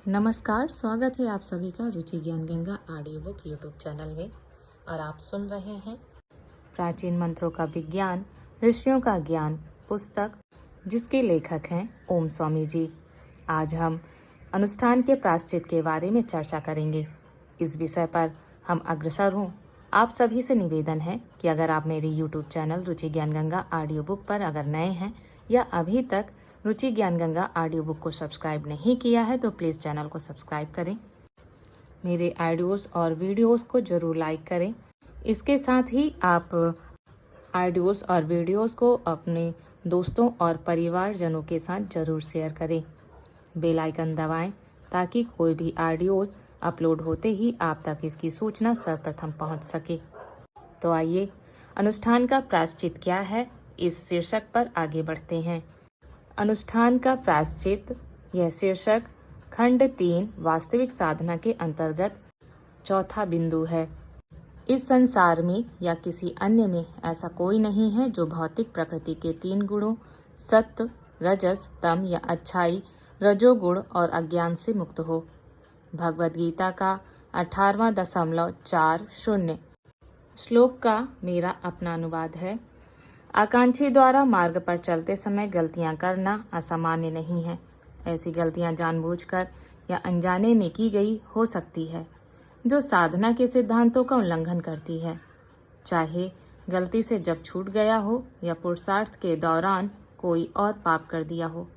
नमस्कार, स्वागत है आप सभी का रुचि ज्ञान Ganga audio book YouTube channel में। और आप सुन रहे हैं प्राचीन मंत्रों का विज्ञान, ऋषियों का ज्ञान पुस्तक, जिसके लेखक हैं ओम स्वामी जी। आज हम अनुष्ठान के प्रायश्चित के बारे में चर्चा करेंगे। इस विषय पर हम अग्रसर हों। आप सभी से निवेदन है कि अगर आप मेरे यूट्यूब चैनल रुचि ज्ञान गंगा ऑडियो बुक पर अगर नए हैं या अभी तक रुचि ज्ञान गंगा ऑडियो बुक को सब्सक्राइब नहीं किया है तो प्लीज़ चैनल को सब्सक्राइब करें। मेरे ऑडियोज़ और वीडियोज़ को ज़रूर लाइक करें। इसके साथ ही आप ऑडियोज़ और वीडियोज़ को अपने दोस्तों और परिवारजनों के साथ ज़रूर शेयर करें। बेल आइकन दबाएं ताकि कोई भी ऑडियोज़ अपलोड होते ही आप तक इसकी सूचना सर्वप्रथम पहुंच सके। तो आइए, अनुष्ठान का प्रायश्चित क्या है, इस शीर्षक पर आगे बढ़ते हैं। अनुष्ठान का प्रायश्चित, यह शीर्षक खंड 3 वास्तविक साधना के अंतर्गत चौथा बिंदु है। इस संसार में या किसी अन्य में ऐसा कोई नहीं है जो भौतिक प्रकृति के 3 गुणों सत्व, रजस, तम या अच्छाई, रजोगुण और अज्ञान से मुक्त हो। भगवद गीता का 18.40 श्लोक का मेरा अपना अनुवाद है। आकांक्षी द्वारा मार्ग पर चलते समय गलतियां करना असामान्य नहीं है। ऐसी गलतियां जानबूझकर या अनजाने में की गई हो सकती है जो साधना के सिद्धांतों का उल्लंघन करती है, चाहे गलती से जब छूट गया हो या पुरुषार्थ के दौरान कोई और पाप कर दिया हो।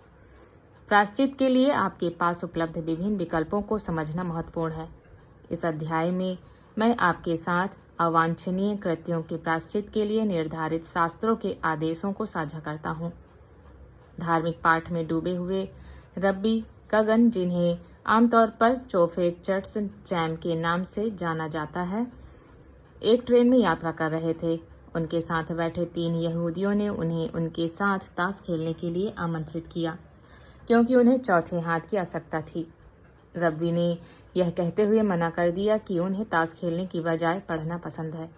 प्रायश्चित के लिए आपके पास उपलब्ध विभिन्न विकल्पों को समझना महत्वपूर्ण है। इस अध्याय में मैं आपके साथ अवांछनीय कृत्यों के प्रायश्चित के लिए निर्धारित शास्त्रों के आदेशों को साझा करता हूँ। धार्मिक पाठ में डूबे हुए रब्बी कगन, जिन्हें आमतौर पर चोफेचर्स जैम के नाम से जाना जाता है, एक ट्रेन में यात्रा कर रहे थे। उनके साथ बैठे 3 यहूदियों ने उन्हें उनके साथ ताश खेलने के लिए आमंत्रित किया क्योंकि उन्हें चौथे हाथ की आवश्यकता थी। रब्बी ने यह कहते हुए मना कर दिया कि उन्हें ताश खेलने की बजाय पढ़ना पसंद है।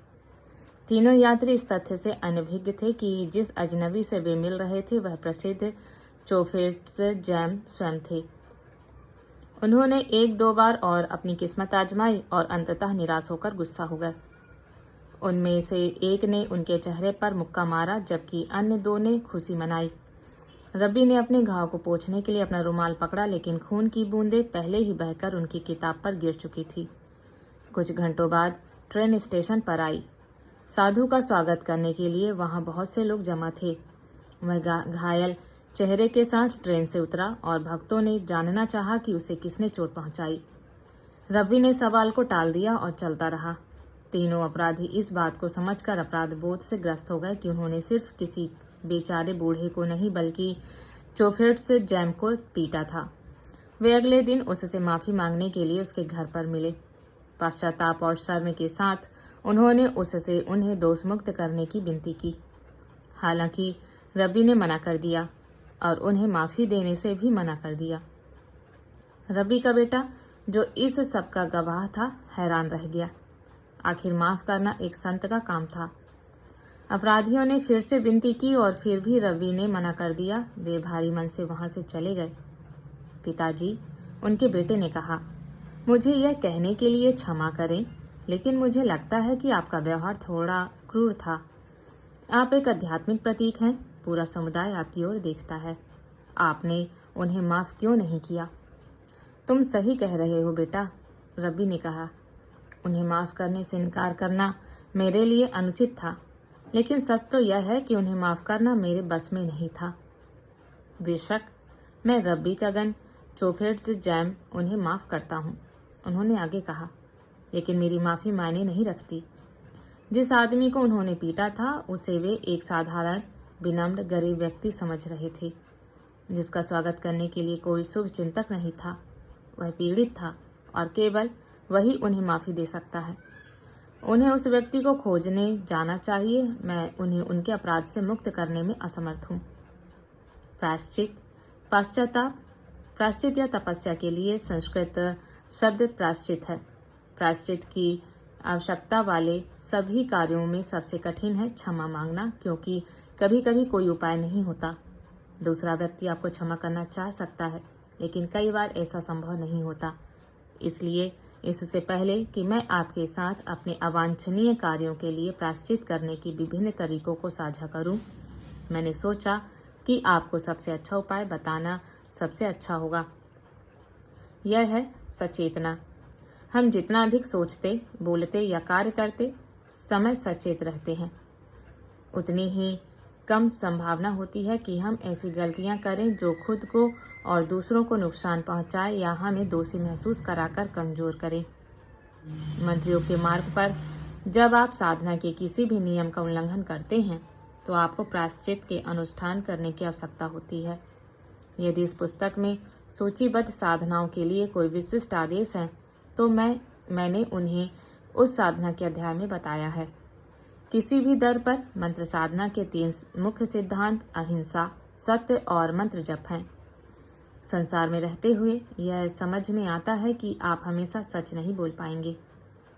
तीनों यात्री इस तथ्य से अनभिज्ञ थे कि जिस अजनबी से वे मिल रहे थे वह प्रसिद्ध चोफेट्स जैम स्वयं थे। उन्होंने 1-2 बार और अपनी किस्मत आजमाई और अंततः निराश होकर गुस्सा हो गए। उनमें से एक ने उनके चेहरे पर मुक्का मारा जबकि अन्य 2 ने खुशी मनाई। रब्बी ने अपने घाव को पोंछने के लिए अपना रुमाल पकड़ा, लेकिन खून की बूंदें पहले ही बहकर उनकी किताब पर गिर चुकी थी। कुछ घंटों बाद ट्रेन स्टेशन पर आई। साधु का स्वागत करने के लिए वहां बहुत से लोग जमा थे। वह घायल चेहरे के साथ ट्रेन से उतरा और भक्तों ने जानना चाहा कि उसे किसने चोट पहुंचाई। रब्बी ने सवाल को टाल दिया और चलता रहा। तीनों अपराधी इस बात को समझकर अपराध बोध से ग्रस्त हो गए कि उन्होंने सिर्फ किसी बेचारे बूढ़े को नहीं बल्कि चोफेट्स जैम को पीटा था। वे अगले दिन उससे माफी मांगने के लिए उसके घर पर मिले। पश्चाताप और शर्म के साथ उन्होंने उससे उन्हें दोष मुक्त करने की विनती की। हालांकि रब्बी ने मना कर दिया और उन्हें माफी देने से भी मना कर दिया। रब्बी का बेटा, जो इस सब का गवाह था, हैरान रह गया। आखिर माफ करना एक संत का काम था। अपराधियों ने फिर से विनती की और फिर भी रवि ने मना कर दिया। वे भारी मन से वहां से चले गए। पिताजी, उनके बेटे ने कहा, मुझे यह कहने के लिए क्षमा करें, लेकिन मुझे लगता है कि आपका व्यवहार थोड़ा क्रूर था। आप एक आध्यात्मिक प्रतीक हैं। पूरा समुदाय आपकी ओर देखता है। आपने उन्हें माफ क्यों नहीं किया? तुम सही कह रहे हो बेटा, रब्बी ने कहा। उन्हें माफ करने से इनकार करना मेरे लिए अनुचित था, लेकिन सच तो यह है कि उन्हें माफ करना मेरे बस में नहीं था। बेशक मैं रब्बी कगन चोफेट्स जैम उन्हें माफ करता हूँ, उन्होंने आगे कहा, लेकिन मेरी माफी मायने नहीं रखती। जिस आदमी को उन्होंने पीटा था उसे वे एक साधारण विनम्र गरीब व्यक्ति समझ रहे थे, जिसका स्वागत करने के लिए कोई शुभ चिंतक नहीं था। वह पीड़ित था और केवल वही उन्हें माफी दे सकता है। उन्हें उस व्यक्ति को खोजने जाना चाहिए। मैं उन्हें उनके अपराध से मुक्त करने में असमर्थ हूँ। प्रायश्चित, पश्चाताप, प्रायश्चित या तपस्या के लिए संस्कृत शब्द प्रायश्चित है। प्रायश्चित की आवश्यकता वाले सभी कार्यों में सबसे कठिन है क्षमा मांगना, क्योंकि कभी कभी कोई उपाय नहीं होता। दूसरा व्यक्ति आपको क्षमा करना चाह सकता है, लेकिन कई बार ऐसा संभव नहीं होता। इसलिए इससे पहले कि मैं आपके साथ अपने अवांछनीय कार्यों के लिए प्रायश्चित करने की विभिन्न तरीकों को साझा करूं, मैंने सोचा कि आपको सबसे अच्छा उपाय बताना सबसे अच्छा होगा। यह है सचेतना। हम जितना अधिक सोचते, बोलते या कार्य करते समय सचेत रहते हैं, उतनी ही कम संभावना होती है कि हम ऐसी गलतियां करें जो खुद को और दूसरों को नुकसान पहुंचाए या हमें दोषी महसूस कराकर कमजोर करें। मंत्रियों के मार्ग पर जब आप साधना के किसी भी नियम का उल्लंघन करते हैं तो आपको प्रायश्चित के अनुष्ठान करने की आवश्यकता होती है। यदि इस पुस्तक में सूचीबद्ध साधनाओं के लिए कोई विशिष्ट आदेश है तो मैंने उन्हें उस साधना के अध्याय में बताया है। किसी भी दर पर मंत्र साधना के 3 मुख्य सिद्धांत अहिंसा, सत्य और मंत्र जप हैं। संसार में रहते हुए यह समझ में आता है कि आप हमेशा सच नहीं बोल पाएंगे।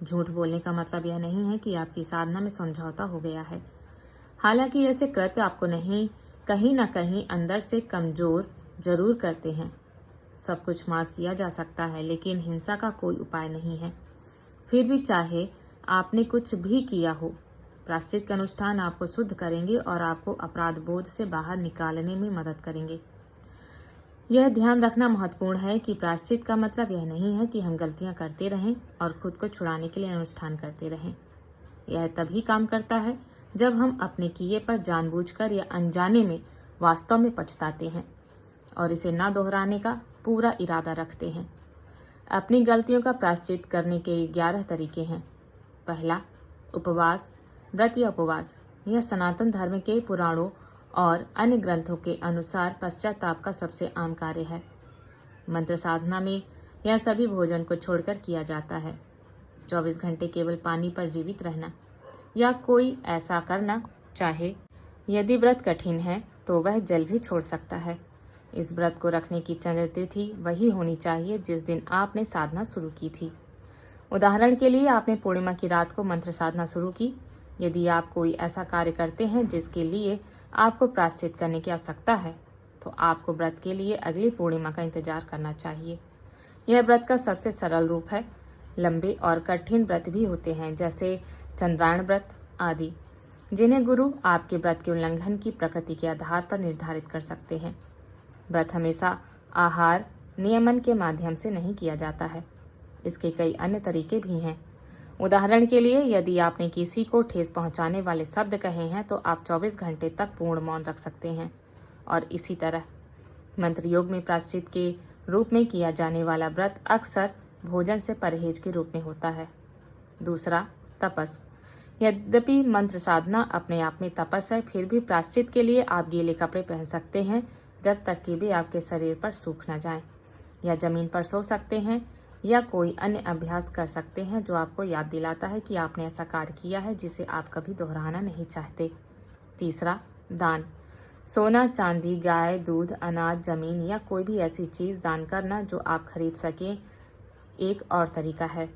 झूठ बोलने का मतलब यह नहीं है कि आपकी साधना में समझौता हो गया है। हालांकि ऐसे कृत्य आपको कहीं न कहीं अंदर से कमजोर जरूर करते हैं। सब कुछ माफ किया जा सकता है, लेकिन हिंसा का कोई उपाय नहीं है। फिर भी चाहे आपने कुछ भी किया हो, प्रायश्चित के अनुष्ठान आपको शुद्ध करेंगे और आपको अपराध बोध से बाहर निकालने में मदद करेंगे। यह ध्यान रखना महत्वपूर्ण है कि प्रायश्चित का मतलब यह नहीं है कि हम गलतियां करते रहें और खुद को छुड़ाने के लिए अनुष्ठान करते रहें। यह तभी काम करता है जब हम अपने किए पर जानबूझकर या अनजाने में वास्तव में पछताते हैं और इसे न दोहराने का पूरा इरादा रखते हैं। अपनी गलतियों का प्रायश्चित करने के 11 तरीके हैं। पहला, उपवास, व्रत या उपवास। यह सनातन धर्म के पुराणों और अन्य ग्रंथों के अनुसार पश्चाताप का सबसे आम कार्य है। मंत्र साधना में यह सभी भोजन को छोड़कर किया जाता है। 24 घंटे केवल पानी पर जीवित रहना या कोई ऐसा करना, चाहे यदि व्रत कठिन है तो वह जल भी छोड़ सकता है। इस व्रत को रखने की चंद्र तिथि वही होनी चाहिए जिस दिन आपने साधना शुरू की थी। उदाहरण के लिए आपने पूर्णिमा की रात को मंत्र साधना शुरू की। यदि आप कोई ऐसा कार्य करते हैं जिसके लिए आपको प्रायश्चित करने की आवश्यकता है तो आपको व्रत के लिए अगली पूर्णिमा का इंतजार करना चाहिए। यह व्रत का सबसे सरल रूप है। लंबे और कठिन व्रत भी होते हैं, जैसे चंद्रायण व्रत आदि, जिन्हें गुरु आपके व्रत के उल्लंघन की प्रकृति के आधार पर निर्धारित कर सकते हैं। व्रत हमेशा आहार नियमन के माध्यम से नहीं किया जाता है। इसके कई अन्य तरीके भी हैं। उदाहरण के लिए, यदि आपने किसी को ठेस पहुंचाने वाले शब्द कहे हैं तो आप 24 घंटे तक पूर्ण मौन रख सकते हैं। और इसी तरह मंत्र योग में प्रायश्चित के रूप में किया जाने वाला व्रत अक्सर भोजन से परहेज के रूप में होता है। दूसरा, तपस। यद्यपि मंत्र साधना अपने आप में तपस है, फिर भी प्रायश्चित के लिए आप गीले कपड़े पहन सकते हैं जब तक कि वे आपके शरीर पर सूख न जाएं, या जमीन पर सो सकते हैं या कोई अन्य अभ्यास कर सकते हैं जो आपको याद दिलाता है कि आपने ऐसा कार्य किया है जिसे आप कभी दोहराना नहीं चाहते। तीसरा, दान। सोना, चांदी, गाय, दूध, अनाज, जमीन या कोई भी ऐसी चीज दान करना जो आप खरीद सकें एक और तरीका है।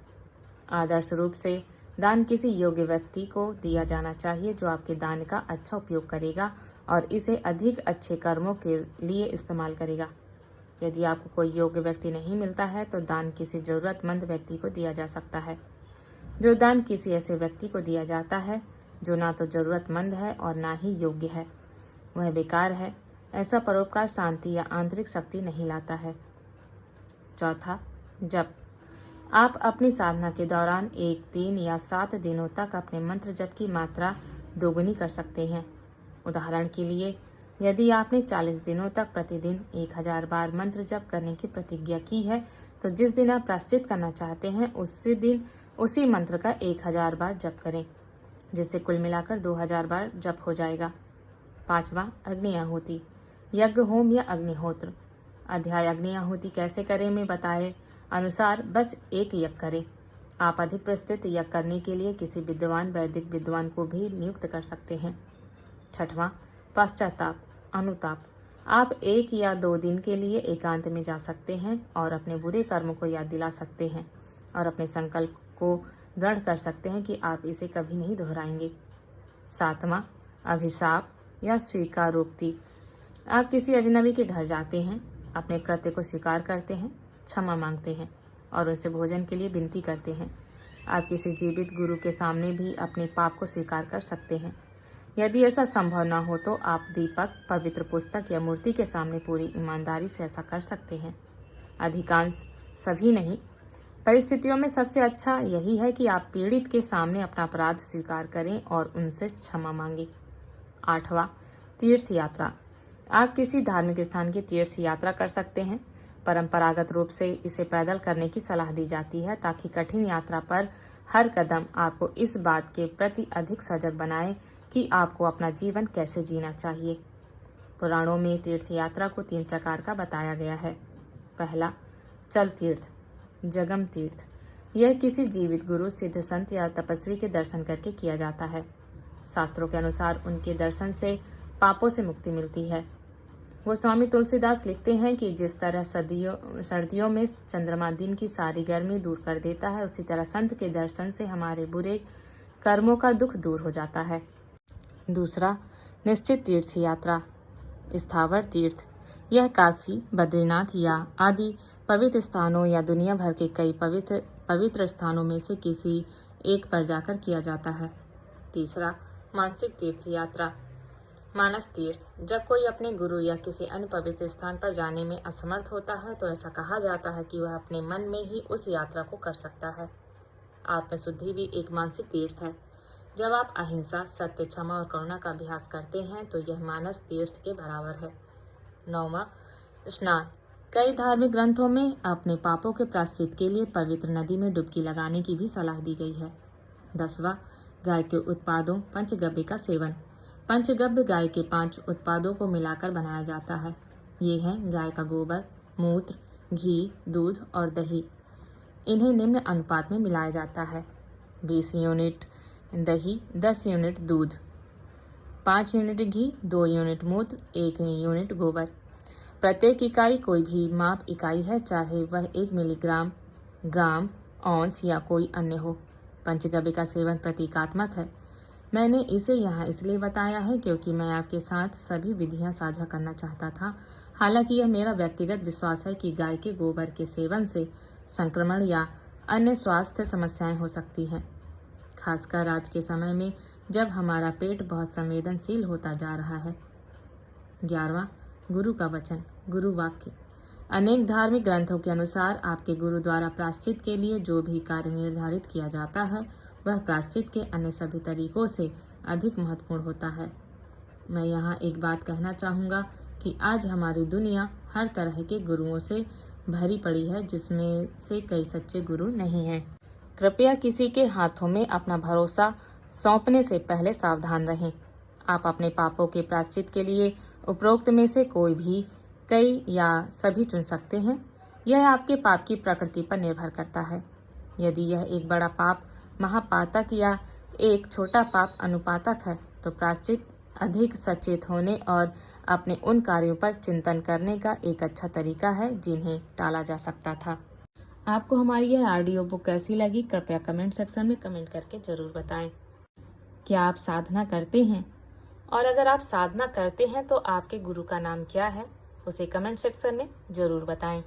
आदर्श रूप से दान किसी योग्य व्यक्ति को दिया जाना चाहिए जो आपके दान का अच्छा उपयोग करेगा और इसे अधिक अच्छे कर्मों के लिए इस्तेमाल करेगा। यदि आपको कोई योग्य व्यक्ति नहीं मिलता है तो दान किसी जरूरतमंद व्यक्ति को दिया जा सकता है। जो दान किसी ऐसे व्यक्ति को दिया जाता है जो ना तो जरूरतमंद है और ना ही योग्य है, वह बेकार है। ऐसा परोपकार शांति या आंतरिक शक्ति नहीं लाता है। चौथा, जप। आप अपनी साधना के दौरान 1, 3 या 7 दिनों तक अपने मंत्र जप की मात्रा दोगुनी कर सकते हैं। उदाहरण के लिए, यदि आपने 40 दिनों तक प्रतिदिन 1000 बार मंत्र जप करने की प्रतिज्ञा की है तो जिस दिन आप प्रायश्चित करना चाहते हैं उसी दिन उसी मंत्र का 1000 बार जप करें, जिससे कुल मिलाकर 2000 बार जप हो जाएगा। पांचवा, अग्नि आहुति। यज्ञ, होम या अग्निहोत्र। अध्याय अग्नि आहुति कैसे करें में बताए अनुसार बस एक यज्ञ करें। आप अधिक प्रस्तुत यज्ञ करने के लिए किसी विद्वान वैदिक विद्वान को भी नियुक्त कर सकते हैं। छठवां, पश्चाताप, अनुताप। आप 1 या 2 दिन के लिए एकांत में जा सकते हैं और अपने बुरे कर्मों को याद दिला सकते हैं और अपने संकल्प को दृढ़ कर सकते हैं कि आप इसे कभी नहीं दोहराएंगे। सातवां, अभिशाप या स्वीकारोक्ति। आप किसी अजनबी के घर जाते हैं अपने कृत्य को स्वीकार करते हैं, क्षमा मांगते हैं और उनसे भोजन के लिए विनती करते हैं। आप किसी जीवित गुरु के सामने भी अपने पाप को स्वीकार कर सकते हैं। यदि ऐसा संभव न हो तो आप दीपक, पवित्र पुस्तक या मूर्ति के सामने पूरी ईमानदारी से ऐसा कर सकते हैं। अधिकांश, सभी नहीं, परिस्थितियों में सबसे अच्छा यही है कि आप पीड़ित के सामने अपना अपराध स्वीकार करें और उनसे क्षमा मांगें। 8वां, तीर्थ यात्रा। आप किसी धार्मिक स्थान की तीर्थ यात्रा कर सकते हैं। परंपरागत रूप से इसे पैदल करने की सलाह दी जाती है ताकि कठिन यात्रा पर हर कदम आपको इस बात के प्रति अधिक सजग बनाए कि आपको अपना जीवन कैसे जीना चाहिए। पुराणों में तीर्थ यात्रा को 3 प्रकार का बताया गया है। पहला, चल तीर्थ, जगम तीर्थ। यह किसी जीवित गुरु, सिद्ध संत या तपस्वी के दर्शन करके किया जाता है। शास्त्रों के अनुसार उनके दर्शन से पापों से मुक्ति मिलती है। वो स्वामी तुलसीदास लिखते हैं कि जिस तरह सर्दियों में चंद्रमा दिन की सारी गर्मी दूर कर देता है, उसी तरह संत के दर्शन से हमारे बुरे कर्मों का दुख दूर हो जाता है। दूसरा, निश्चित तीर्थ यात्रा, स्थावर तीर्थ। यह काशी, बद्रीनाथ या आदि पवित्र स्थानों या दुनिया भर के कई पवित्र स्थानों में से किसी एक पर जाकर किया जाता है। तीसरा, मानसिक तीर्थ यात्रा, मानस तीर्थ। जब कोई अपने गुरु या किसी अन्य पवित्र स्थान पर जाने में असमर्थ होता है तो ऐसा कहा जाता है कि वह अपने मन में ही उस यात्रा को कर सकता है। आत्मशुद्धि भी एक मानसिक तीर्थ है। जब आप अहिंसा, सत्य, क्षमा और करुणा का अभ्यास करते हैं तो यह मानस तीर्थ के बराबर है। 9वां, स्नान। कई धार्मिक ग्रंथों में अपने पापों के प्रायश्चित के लिए पवित्र नदी में डुबकी लगाने की भी सलाह दी गई है। 10वां, गाय के उत्पादों, पंचगव्य का सेवन। पंचगव्य गाय के 5 उत्पादों को मिलाकर बनाया जाता है। ये हैं गाय का गोबर, मूत्र, घी, दूध और दही। इन्हें निम्न अनुपात में मिलाया जाता है: 20 यूनिट दही, 10 यूनिट दूध, 5 यूनिट घी, 2 यूनिट मूत्र, 1 यूनिट गोबर। प्रत्येक इकाई कोई भी माप इकाई है, चाहे वह 1 मिलीग्राम, ग्राम, औंस या कोई अन्य हो। पंचगव्य का सेवन प्रतीकात्मक है। मैंने इसे यहाँ इसलिए बताया है क्योंकि मैं आपके साथ सभी विधियाँ साझा करना चाहता था। हालांकि यह मेरा व्यक्तिगत विश्वास है कि गाय के गोबर के सेवन से संक्रमण या अन्य स्वास्थ्य समस्याएं हो सकती हैं, खासकर आज के समय में जब हमारा पेट बहुत संवेदनशील होता जा रहा है। 11वां, गुरु का वचन, गुरु वाक्य। अनेक धार्मिक ग्रंथों के अनुसार आपके गुरु द्वारा प्रायश्चित के लिए जो भी कार्य निर्धारित किया जाता है वह प्रायश्चित के अन्य सभी तरीकों से अधिक महत्वपूर्ण होता है। मैं यहाँ एक बात कहना चाहूँगा कि आज हमारी दुनिया हर तरह के गुरुओं से भरी पड़ी है, जिसमें से कई सच्चे गुरु नहीं हैं। कृपया किसी के हाथों में अपना भरोसा सौंपने से पहले सावधान रहें। आप अपने पापों के प्रायश्चित के लिए उपरोक्त में से कोई भी, कई या सभी चुन सकते हैं। यह आपके पाप की प्रकृति पर निर्भर करता है। यदि यह एक बड़ा पाप महापातक या एक छोटा पाप अनुपातक है तो प्रायश्चित अधिक सचेत होने और अपने उन कार्यों पर चिंतन करने का एक अच्छा तरीका है जिन्हें टाला जा सकता था। आपको हमारी यह ऑडियो बुक कैसी लगी, कृपया कमेंट सेक्शन में कमेंट करके जरूर बताएं। क्या आप साधना करते हैं? और अगर आप साधना करते हैं तो आपके गुरु का नाम क्या है, उसे कमेंट सेक्शन में जरूर बताएं।